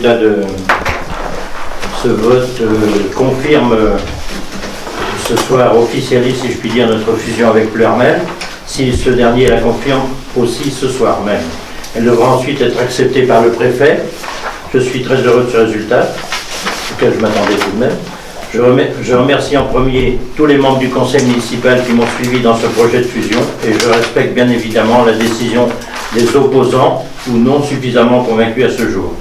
résultat de ce vote confirme ce soir, officialise, si je puis dire, notre fusion avec Pluermel, si ce dernier la confirme aussi ce soir même. Elle devra ensuite être acceptée par le préfet. Je suis très heureux de ce résultat, auquel je m'attendais tout de même. Je remercie en premier tous les membres du conseil municipal qui m'ont suivi dans ce projet de fusion et je respecte bien évidemment la décision des opposants ou non suffisamment convaincus à ce jour.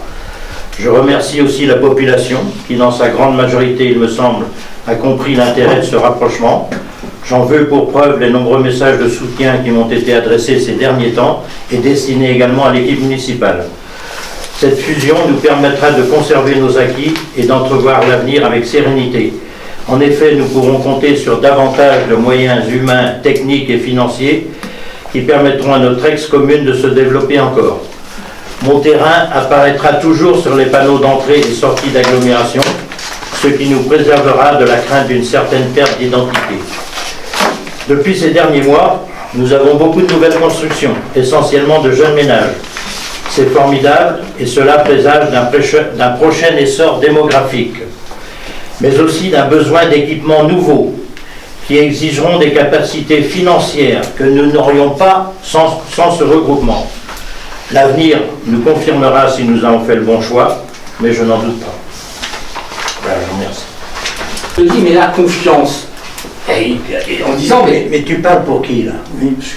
Je remercie aussi la population qui, dans sa grande majorité, il me semble, a compris l'intérêt de ce rapprochement. J'en veux pour preuve les nombreux messages de soutien qui m'ont été adressés ces derniers temps et destinés également à l'équipe municipale. Cette fusion nous permettra de conserver nos acquis et d'entrevoir l'avenir avec sérénité. En effet, nous pourrons compter sur davantage de moyens humains, techniques et financiers qui permettront à notre ex-commune de se développer encore. Mon terrain apparaîtra toujours sur les panneaux d'entrée et sortie d'agglomération, ce qui nous préservera de la crainte d'une certaine perte d'identité. Depuis ces derniers mois, nous avons beaucoup de nouvelles constructions, essentiellement de jeunes ménages. C'est formidable et cela présage d'un prochain essor démographique, mais aussi d'un besoin d'équipements nouveaux qui exigeront des capacités financières que nous n'aurions pas sans ce regroupement. L'avenir nous confirmera si nous avons fait le bon choix, mais je n'en doute pas. Voilà, je vous remercie. Je dis, mais la confiance, en disant, mais tu parles pour qui, là?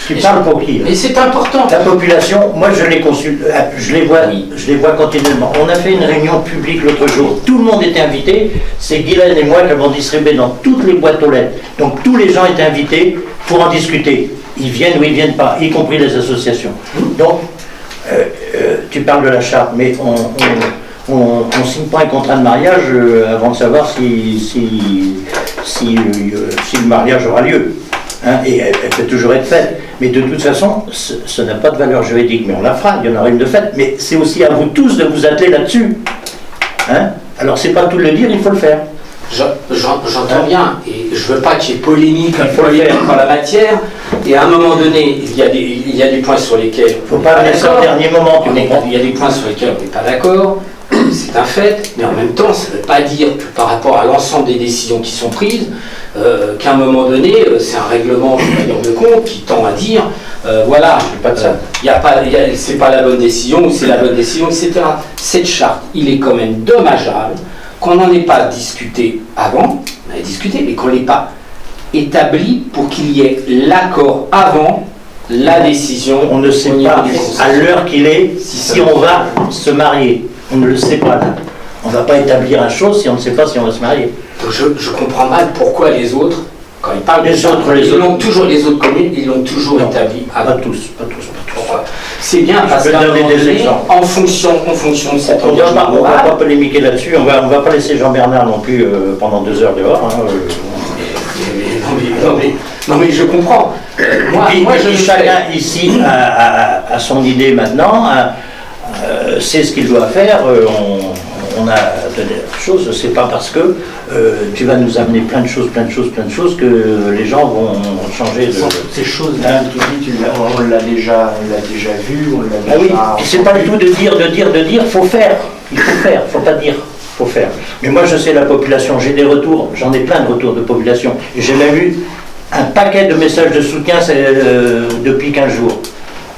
Tu parles pour qui, là? Mais c'est important. La population, moi je les consulte, je les vois continuellement. On a fait une réunion publique l'autre jour, tout le monde était invité, c'est Guylaine et moi qui avons distribué dans toutes les boîtes aux lettres. Donc tous les gens étaient invités pour en discuter. Ils viennent ou ils ne viennent pas, y compris les associations. Donc, tu parles de la charte, mais on ne signe pas un contrat de mariage avant de savoir si le mariage aura lieu. Hein, et elle peut toujours être faite. Mais de toute façon, ça n'a pas de valeur juridique, mais on la fera, il y en aura une de faite. Mais c'est aussi à vous tous de vous atteler là-dessus. Hein, alors, c'est pas tout le dire, il faut le faire. J'entends bien, et je veux pas qu'il y ait polémique en la matière, et à un moment donné, il y a des points sur lesquels il ne faut pas aller au dernier moment, il y a des points sur lesquels on n'est pas d'accord, c'est un fait, mais en même temps, ça ne veut pas dire que par rapport à l'ensemble des décisions qui sont prises, qu'à un moment donné, c'est un règlement de compte qui tend à dire, voilà, c'est pas la bonne décision, ou c'est la bonne décision, etc. Cette charte, il est quand même dommageable qu'on n'en ait pas discuté avant, on avait discuté, mais qu'on ne l'ait pas établi pour qu'il y ait l'accord avant la décision. On ne sait pas à l'heure qu'il est si on va se marier. On ne le sait pas là. On ne va pas établir une chose si on ne sait pas si on va se marier. Donc je comprends mal pourquoi les autres, quand ils parlent les autres communes, ils l'ont toujours établi. Pas tous. C'est bien parce qu'à un moment donné, en fonction de cette engagement, on ne va pas polémiquer là-dessus, on va pas laisser Jean-Bernard non plus pendant 2 heures dehors. Hein, non mais je comprends. Chacun ici a son idée maintenant, sait ce qu'il doit faire. On a des choses, c'est pas parce que tu vas nous amener plein de choses que les gens vont changer de... Ces choses-là, on l'a déjà vu, on l'a déjà... Ah oui, c'est pas du tout de dire, faut faire. Il faut faire, faut pas dire, faut faire. Mais moi je sais la population, j'ai des retours, j'en ai plein de retours de population. J'ai même eu un paquet de messages de soutien depuis 15 jours.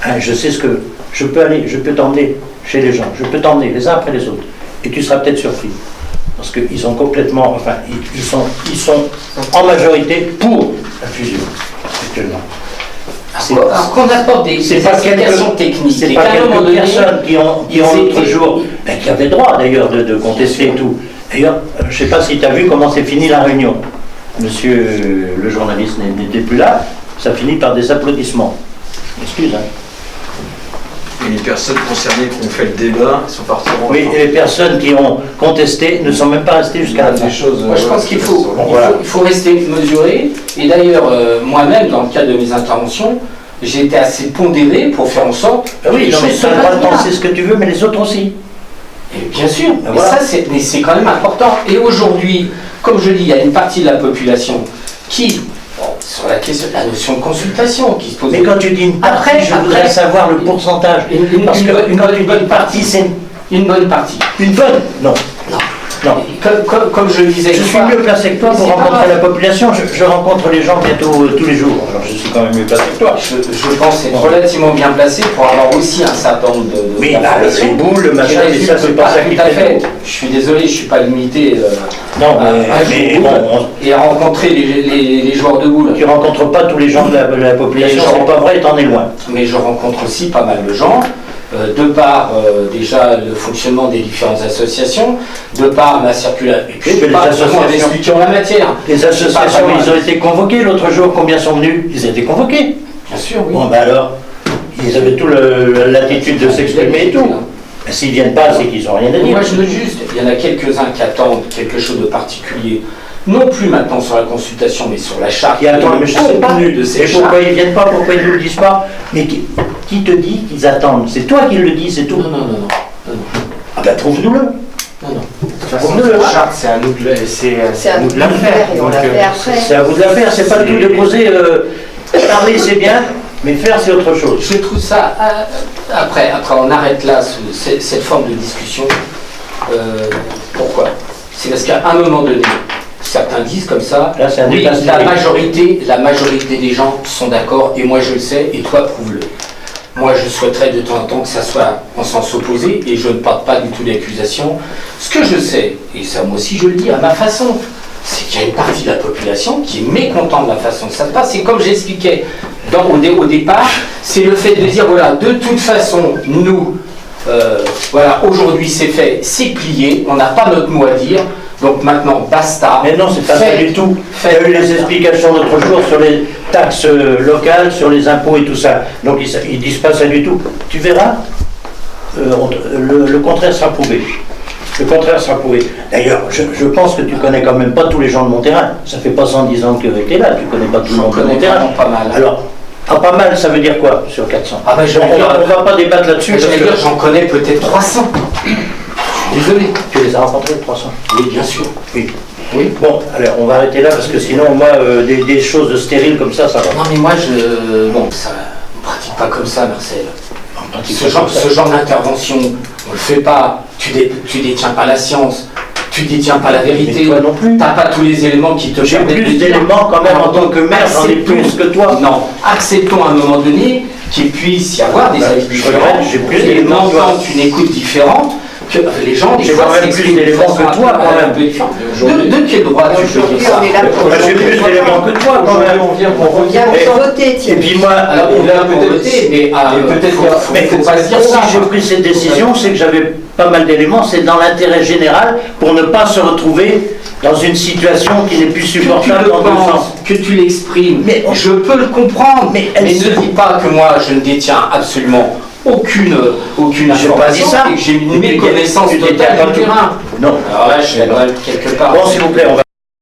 Hein, je sais ce que... Je peux t'emmener chez les gens, je peux t'emmener les uns après les autres. Et tu seras peut-être surpris. Parce qu'ils sont complètement, ils sont en majorité pour la fusion, actuellement. Alors qu'on apporte des explications techniques. C'est pas quelques personnes qui ont l'autre jour, qui avaient droit d'ailleurs de contester tout. D'ailleurs, je ne sais pas si tu as vu comment s'est finie la réunion. Monsieur le journaliste n'était plus là, ça finit par des applaudissements. Excuse, hein. Et les personnes concernées qui ont fait le débat sont parties en... Oui, et les personnes qui ont contesté ne sont même pas restées jusqu'à la fin. Moi, je pense qu'il faut rester mesuré. Et d'ailleurs, moi-même, dans le cadre de mes interventions, j'ai été assez pondéré pour faire en sorte... Oui, non, mais tu as le droit de penser ce que tu veux, mais les autres aussi. Et bien sûr, mais c'est quand même important. Et aujourd'hui, comme je dis, il y a une partie de la population qui... sur la notion de consultation qui se pose. Mais quand tu dis une partie, je voudrais savoir le pourcentage. Parce qu'une bonne partie, Une bonne partie. Une bonne? Non. Non. Non. Comme je le disais, Je une suis fois- mieux placé que toi pour C'est pas rencontrer grave. la population. Je rencontre les gens bientôt tous les jours. Alors je suis quand même mieux placé que toi. Je pense être relativement bien placé pour avoir aussi un certain nombre de Oui, bah, d'informations les boules, le machin, qui mais ça, c'est pas ça qui tout à fait fait. tout. Je suis désolé, je ne suis pas limité Non, à mais jouer au bon, boule et à rencontrer les joueurs de boules. tu rencontres pas tous les gens de la population, Les gens. c'est pas vrai, t'en es loin. Mais je rencontre aussi pas mal de gens, de par déjà le fonctionnement des différentes associations, de par ma circulaire. Et puis, Oui, je mais suis pas les vraiment associations- investi en la matière. Les associations, C'est pas vraiment ils ont été convoqués l'autre jour. Combien sont venus? Ils ont été convoqués. Bien sûr, oui. Bon, ben alors, ils avaient tout l'attitude de s'exprimer et tout. Mais s'ils viennent pas, c'est qu'ils ont rien à dire. Moi, je note juste, il y en a quelques-uns qui attendent quelque chose de particulier, non plus maintenant sur la consultation, mais sur la charte Qui attendent, et mais le je sais pas. contenu de ces Et chartes. pourquoi ils viennent pas? Pourquoi ils ne le disent pas? Mais qui te dit qu'ils attendent? C'est toi qui le dis, c'est tout. Non, non, non, non. Ah ben trouve-nous-le. Non, non. De toute façon, la charte, c'est à nous de C'est à nous de la faire. faire et on Donc, la fait après. C'est à vous de la faire, c'est pas tout de poser. Parler c'est bien, mais faire c'est autre chose. Je trouve ça, après on arrête là cette forme de discussion. Pourquoi? C'est parce qu'à un moment donné, certains disent comme ça, Là, c'est un oui, débat la majorité des gens sont d'accord, et moi je le sais, et toi prouve-le. Moi je souhaiterais de temps en temps que ça soit en sens opposé, et je ne porte pas du tout d'accusation. Ce que je sais, et ça moi aussi je le dis à ma façon, c'est qu'il y a une partie de la population qui est mécontente de la façon que ça se passe. Et comme j'expliquais au départ, c'est le fait de dire, voilà, de toute façon, nous, voilà, aujourd'hui c'est fait, c'est plié, on n'a pas notre mot à dire, donc maintenant basta. Mais non, c'est pas ça du tout. Il y a eu les explications l'autre jour sur les taxes locales, sur les impôts et tout ça. Donc ils disent pas ça du tout. Tu verras, le contraire sera prouvé. Le contraire sera prouvé. D'ailleurs, je pense que tu connais quand même pas tous les gens de mon terrain. Ça fait pas 110 ans que tu es là, tu connais pas tout le J'en monde de connais mon terrain. vraiment pas mal. Alors, pas mal, ça veut dire quoi sur 400? Ah ben, je vais on dire- va pas débattre là-dessus. Je parce vais que dire, j'en connais peut-être 300. Je suis désolé. tu les as rencontrés, 300. Oui, bien sûr. Oui. Oui. Bon, alors on va arrêter là parce que sinon, moi, des choses stériles comme ça va. Non mais moi bon, ça, on pratique pas comme ça, Marcel. Ce genre d'intervention, on le fait pas. Tu détiens pas la science, tu détiens pas la vérité. Mais toi non plus. T'as pas tous les éléments qui te J'ai permettent de plus dire. d'éléments quand même en tant que maire, j'en ai Acceptons- plus que toi. Non, acceptons à un moment donné qu'il puisse y avoir des Bah, avis je différents, regrette, j'ai plus et d'éléments que toi. entendre une écoute différente, que les gens, des J'ai fois, quand même plus s'expriment de d'éléments façon que toi, un peu- quand un même. peu différente. De quel droit tu peux dire ça? On est là pour J'ai plus d'éléments que toi quand même. On vient pour voter, Et Thierry. puis moi, Alors, on a voté, mais faut pas se dire si ça. j'ai pris cette décision, c'est que j'avais pas mal d'éléments, c'est dans l'intérêt général pour ne pas se retrouver dans une situation qui n'est plus Que tu supportable le en deux sens. penses, que tu l'exprimes, Mais on- je peux le comprendre, Mais mais, elle se- ne dis pas que moi je ne détiens absolument aucune J'ai pas dit information ça. et que j'ai une Tu méconnaissance détiens pas totale du tout. terrain. Non. Alors là, je suis quelque part. Bon, s'il vous plaît, on va.